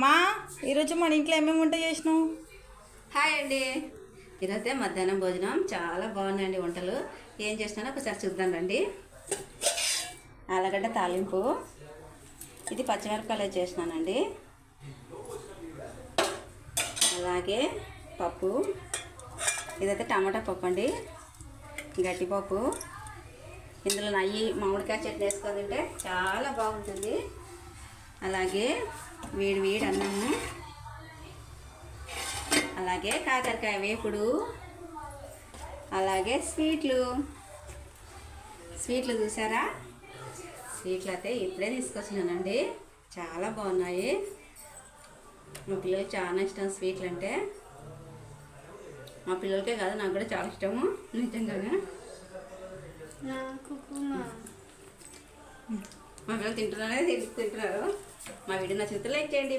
మా ఈరోజు మన ఇంట్లో ఏమేమి వంట చేసినావు? హాయ్ అండి. ఈరోజే మధ్యాహ్నం భోజనం చాలా బాగున్నాయండి. వంటలు ఏం చేసినానో ఒకసారి చూద్దాం రండి. ఆలుగడ్డ తాలింపు, ఇది పచ్చిమిరపకాయలు చేసినానండి. అలాగే పప్పు, ఇదైతే టమాటా పప్పు అండి, గట్టిపప్పు. ఇందులో నెయ్యి మామిడికాయ చట్నీ వేసుకొని తింటే చాలా బాగుంటుంది. అలాగే వేడి వేడి అన్నము, అలాగే కాకరకాయ వేపుడు, అలాగే స్వీట్లు చూసారా? స్వీట్లు అయితే ఇప్పుడే తీసుకొచ్చినానండి, చాలా బాగున్నాయి. మా పిల్లలకి చాలా ఇష్టం స్వీట్లు అంటే. మా పిల్లలకే కాదు, నాకు కూడా చాలా ఇష్టము నిజంగానే. మా పిల్లలు తింటున్నారు. మా వీడియో నచ్చితే లైక్ చేయండి.